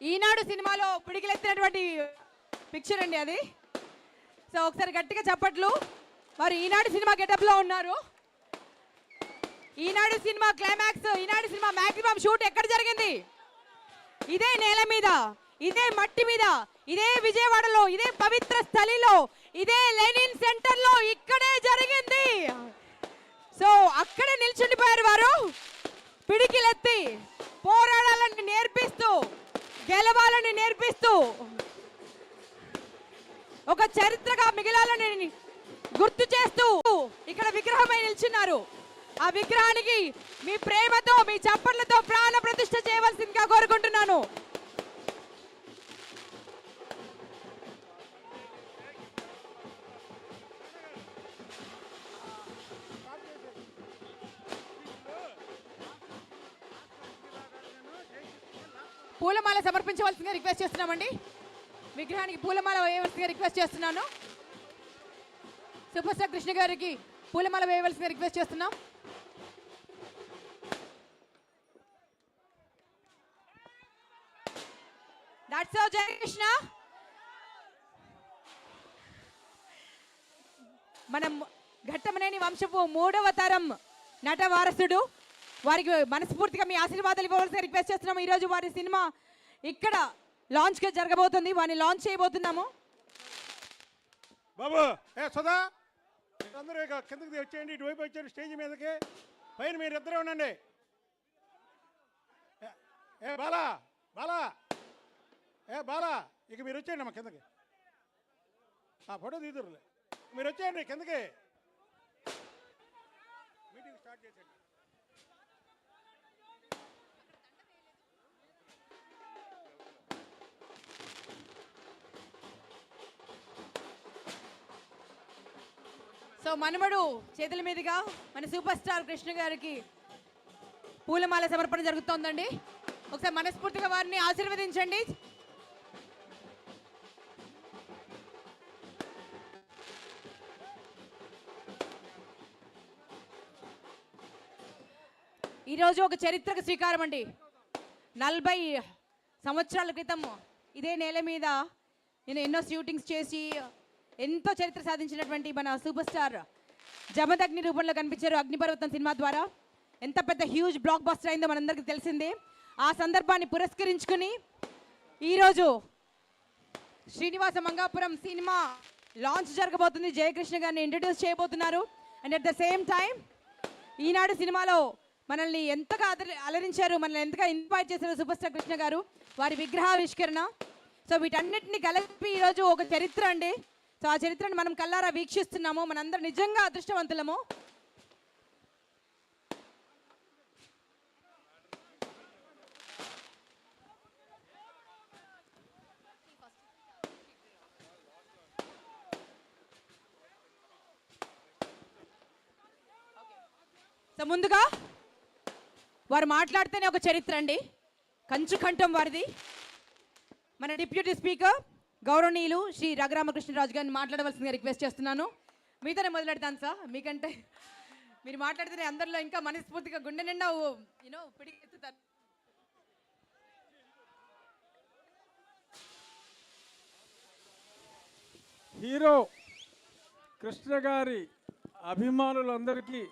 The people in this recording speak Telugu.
ఈనాడు సినిమాలో పిడికిలెత్తినటువంటి పిక్చర్ అండి అది. సో ఒకసారి గట్టిగా చప్పట్లు. వారు ఈనాడు సినిమా గెటప్లో ఉన్నారు. ఈనాడు సినిమా క్లైమాక్స్, ఈనాడు సినిమా మ్యాక్సిమం షూట్ ఎక్కడ జరిగింది? ఇదే నేల మీద, ఇదే మట్టి మీద, ఇదే విజయవాడలో, ఇదే పవిత్ర స్థలిలో, ఇదే లెనిన్ సెంటర్ లో ఇక్కడే జరిగింది. సో అక్కడే నిల్చుండిపోయారు వారు. పిడికిలెత్తి పోరాడాలని నేర్పిస్తూ, గెలవాలని నేర్పిస్తూ, ఒక చరిత్రగా మిగిలాలని గుర్తు చేస్తూ ఇక్కడ విగ్రహమై నిల్చున్నారు. ఆ విగ్రహానికి మీ ప్రేమతో, మీ చప్పట్లతో ప్రాణ ప్రతిష్ఠ చేయవలసిందిగా కోరుకుంటున్నాను. పూలమాల సమర్పించవలసిందిగా రిక్వెస్ట్ చేస్తున్నామండి. విగ్రహానికి పూలమాల వేయవలసిందిగా రిక్వెస్ట్ చేస్తున్నాను. సూపర్ స్టార్ కృష్ణ గారికి పూలమాల వేయవలసిందిగా రిక్వెస్ట్ చేస్తున్నాం. That's all Jayakrishna. మనం ఘట్టమనేని వంశపు 3వ తరం నట వారసుడు, వారికి మనస్ఫూర్తిగా మీ ఆశీర్వాదాలు ఇవ్వవలసిన రిక్వెస్ట్ చేస్తున్నాము. ఈరోజు వారి సినిమా ఇక్కడ లాంచ్ జరగబోతుంది, వారిని లాంచ్ చేయబోతున్నాము. బాబు సదా అందరూ ఇక కిందకి వచ్చేయండి, ఇటువైపు వచ్చారు స్టేజ్ మీదకి. పైన మీరు ఇద్దరే ఉండండి. బాలా బాలా బాలా ఇక మీరు వచ్చేయండి అమ్మ కిందకి. ఫోటో తీదురులే, మీరు వచ్చేయండి కిందకి. మీటింగ్ స్టార్ట్ చేసేయండి. సో మనమడు చేతుల మీదుగా మన సూపర్ స్టార్ కృష్ణ గారికి పూలమాల సమర్పణ జరుగుతోందండి. ఒకసారి మనస్ఫూర్తిగా వారిని ఆశీర్వదించండి. ఈరోజు ఒక చరిత్రకు శ్రీకారం అండి. 40 సంవత్సరాల క్రితం ఇదే నేల మీద నేను ఎన్నో షూటింగ్స్ చేసి ఎంతో చరిత్ర సాధించినటువంటి మన సూపర్ స్టార్ జమదగ్ని రూపంలో కనిపించారు అగ్నిపర్వతం సినిమా ద్వారా. ఎంత పెద్ద హ్యూజ్ బ్లాక్ బస్టర్ అయిందో మనందరికీ తెలిసిందే. ఆ సందర్భాన్ని పురస్కరించుకుని ఈరోజు శ్రీనివాస మంగాపురం సినిమా లాంచ్ జరగబోతుంది. జయకృష్ణ గారిని ఇంట్రడ్యూస్ చేయబోతున్నారు. And at the same time ఈనాడు సినిమాలో మనల్ని ఎంతగా అలరించారు, మనల్ని ఎంతగా ఇన్వైట్ చేశారు సూపర్ స్టార్ కృష్ణ గారు, వారి విగ్రహావిష్కరణ. సో వీటన్నిటిని కలిపి ఈరోజు ఒక చరిత్ర అండి. సో ఆ చరిత్రను మనం కల్లారా వీక్షిస్తున్నాము. మనందరం నిజంగా అదృష్టవంతులము. సో ముందుగా వారు మాట్లాడితేనే ఒక చరిత్ర అండి. కంచు కంఠం వారిది. మన డిప్యూటీ స్పీకర్ గౌరవనీయులు శ్రీ రఘురామకృష్ణరాజు గారిని మాట్లాడవలసిందిగా రిక్వెస్ట్ చేస్తున్నాను. మీతోనే మొదలెడతాను సార్. మీకంటే మీరు మాట్లాడితేనే అందరిలో ఇంకా మనస్ఫూర్తిగా గుండె నిండా పిడికెత్తుతారు. హీరో కృష్ణ గారి అభిమానులందరికీ